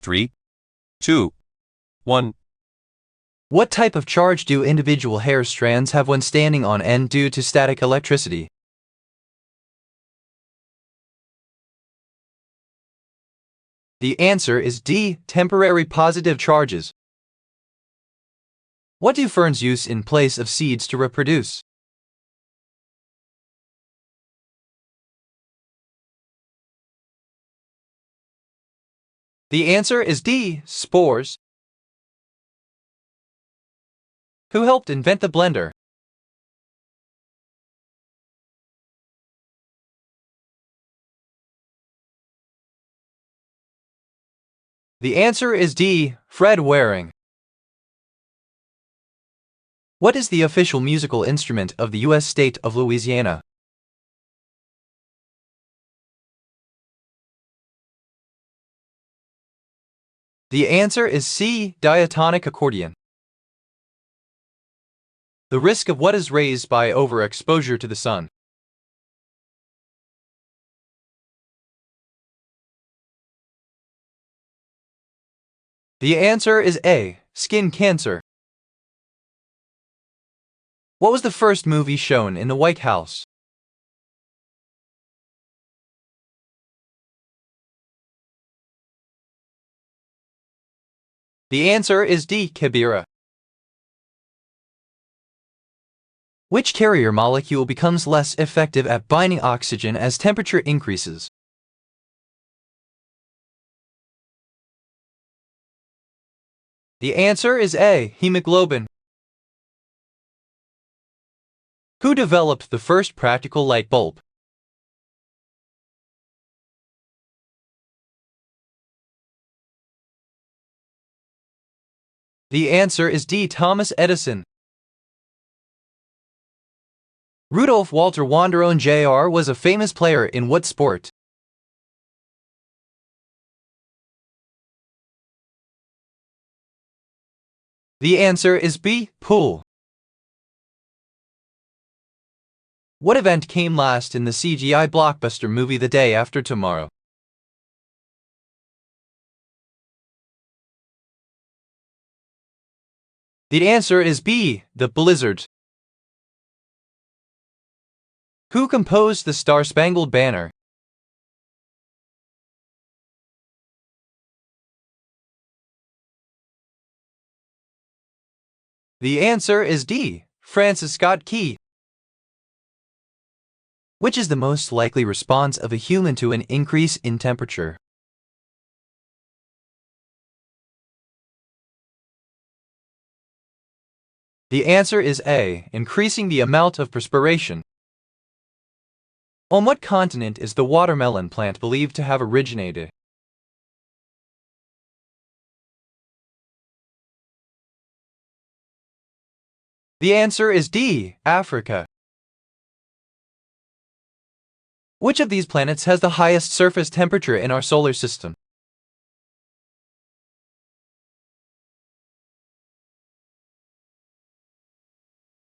3, 2, 1. What type of charge do individual hair strands have when standing on end due to static electricity? The answer is D. Temporary positive charges. What do ferns use in place of seeds to reproduce? The answer is D. Spores. Who helped invent the blender? The answer is D. Fred Waring. What is the official musical instrument of the U.S. state of Louisiana? The answer is C. Diatonic accordion. The risk of what is raised by overexposure to the sun? The answer is A. Skin cancer. What was the first movie shown in the White House? The answer is D. Kibera. Which carrier molecule becomes less effective at binding oxygen as temperature increases? The answer is A. Hemoglobin. Who developed the first practical light bulb? The answer is D. Thomas Edison. Rudolph Walter Wanderone Jr. was a famous player in what sport? The answer is B. Pool. What event came last in the CGI blockbuster movie The Day After Tomorrow? The answer is B. The Blizzard. Who composed the Star-Spangled Banner? The answer is D. Francis Scott Key. Which is the most likely response of a human to an increase in temperature? The answer is A. Increasing the amount of perspiration. On what continent is the watermelon plant believed to have originated? The answer is D. Africa. Which of these planets has the highest surface temperature in our solar system?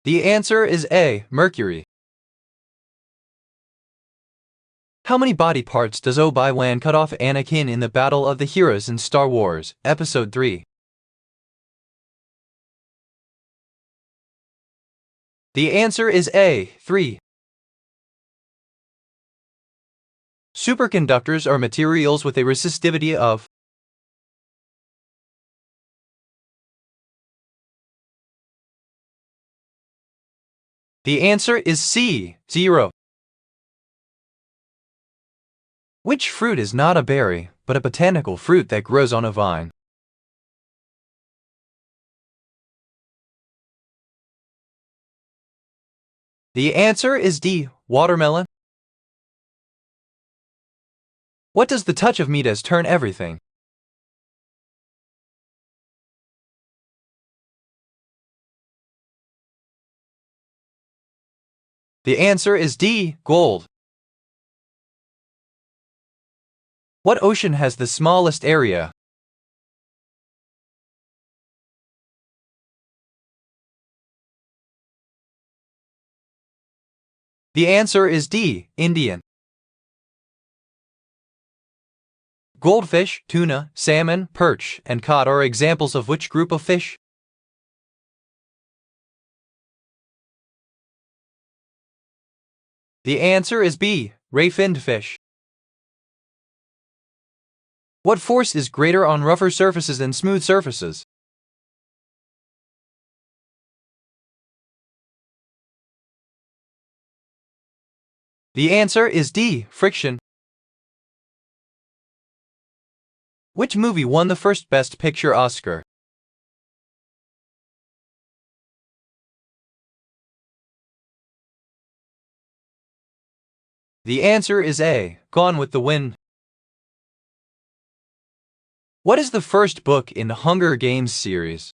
The answer is A. Mercury. How many body parts does Obi-Wan cut off Anakin in the Battle of the Heroes in Star Wars, Episode 3? The answer is A. 3. Superconductors are materials with a resistivity of. The answer is C. 0. Which fruit is not a berry, but a botanical fruit that grows on a vine? The answer is D. Watermelon. What does the touch of Midas turn everything? The answer is D. Gold. What ocean has the smallest area? The answer is D. Indian. Goldfish, tuna, salmon, perch, and cod are examples of which group of fish? The answer is B, ray-finned fish. What force is greater on rougher surfaces than smooth surfaces? The answer is D, friction. Which movie won the first Best Picture Oscar? The answer is A, Gone with the Wind. What is the first book in the Hunger Games series?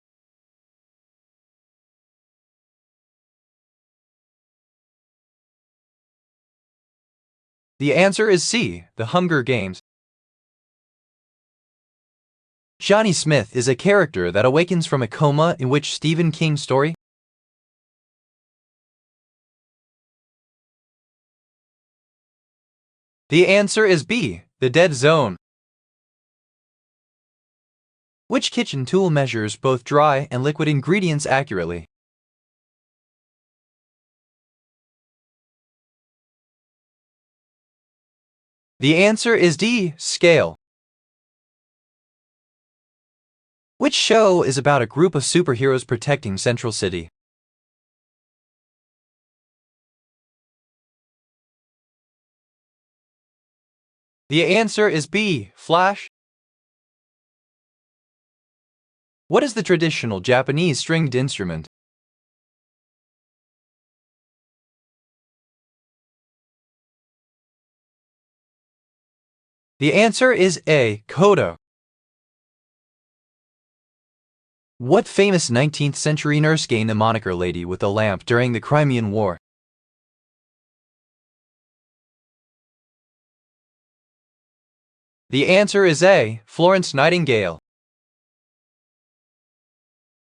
The answer is C, The Hunger Games. Johnny Smith is a character that awakens from a coma in which Stephen King story? The answer is B, The Dead Zone. Which kitchen tool measures both dry and liquid ingredients accurately? The answer is D, scale. Which show is about a group of superheroes protecting Central City? The answer is B, Flash. What is the traditional Japanese stringed instrument? The answer is A, koto. What famous 19th century nurse gained the moniker Lady with a Lamp during the Crimean War? The answer is A, Florence Nightingale.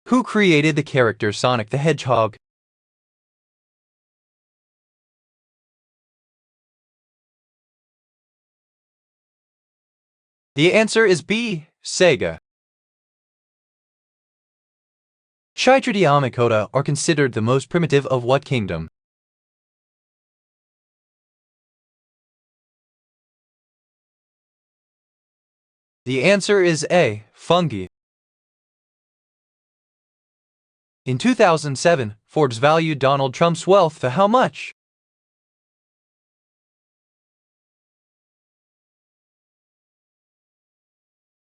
Who created the character Sonic the Hedgehog? The answer is B, Sega. Chytridiomycota are considered the most primitive of what kingdom? The answer is A, fungi. In 2007, Forbes valued Donald Trump's wealth to how much?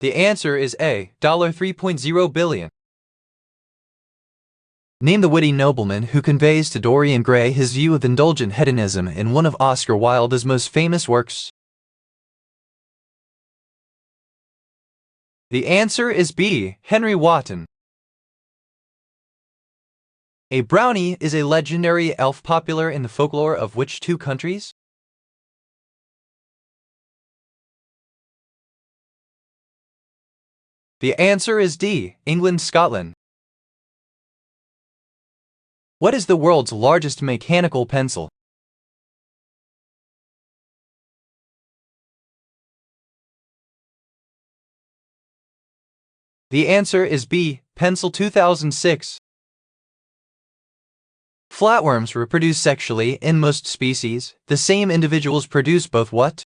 The answer is A, $3.0 billion. Name the witty nobleman who conveys to Dorian Gray his view of indulgent hedonism in one of Oscar Wilde's most famous works. The answer is B, Henry Wotton. A brownie is a legendary elf popular in the folklore of which two countries? The answer is D, England, Scotland. What is the world's largest mechanical pencil? The answer is B, Pencil 2006. Flatworms reproduce sexually in most species. The same individuals produce both what?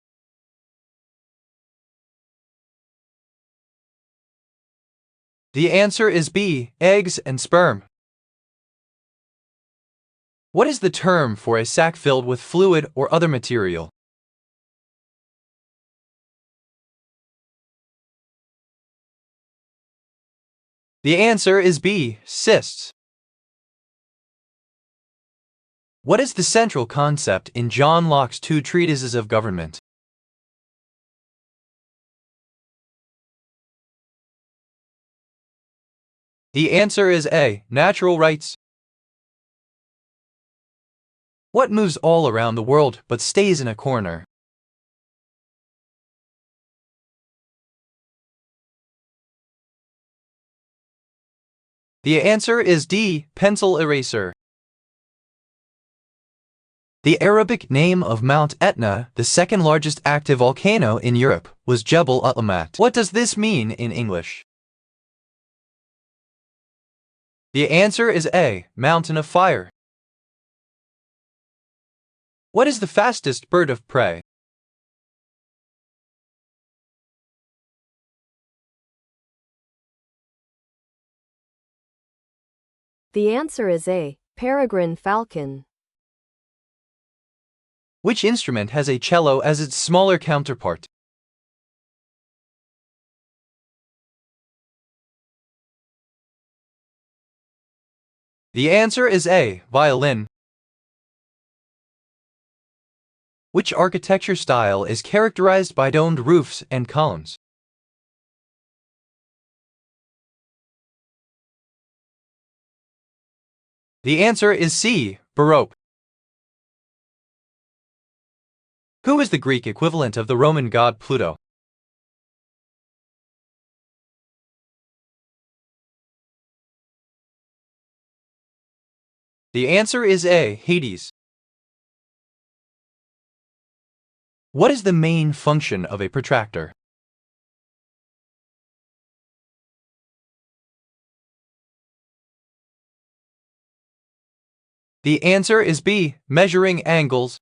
The answer is B, eggs and sperm. What is the term for a sack filled with fluid or other material? The answer is B, cysts. What is the central concept in John Locke's two treatises of government? The answer is A, natural rights. What moves all around the world but stays in a corner? The answer is D, pencil eraser. The Arabic name of Mount Etna, the second largest active volcano in Europe, was Jebel Utlamat. What does this mean in English? The answer is A, mountain of fire. What is the fastest bird of prey? The answer is A, peregrine falcon. Which instrument has a cello as its smaller counterpart? The answer is A, violin. Which architecture style is characterized by domed roofs and columns? The answer is C, Baroque. Who is the Greek equivalent of the Roman god Pluto? The answer is A, Hades. What is the main function of a protractor? The answer is B, measuring angles.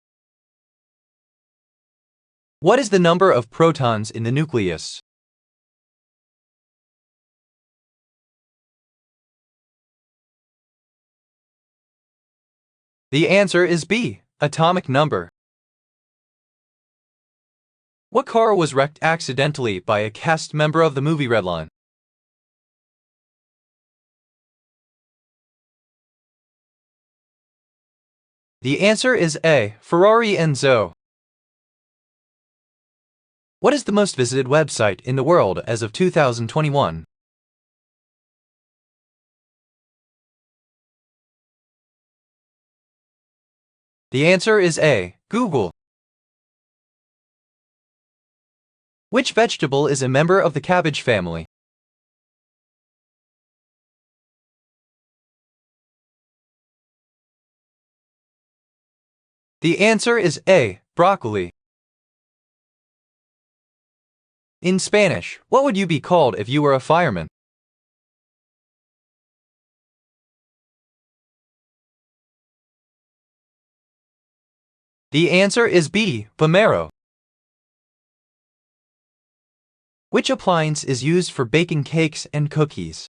What is the number of protons in the nucleus? The answer is B, atomic number. What car was wrecked accidentally by a cast member of the movie Redline? The answer is A, Ferrari Enzo. What is the most visited website in the world as of 2021? The answer is A, Google. Which vegetable is a member of the cabbage family? The answer is A, broccoli. In Spanish, what would you be called if you were a fireman? The answer is B, bombero. Which appliance is used for baking cakes and cookies?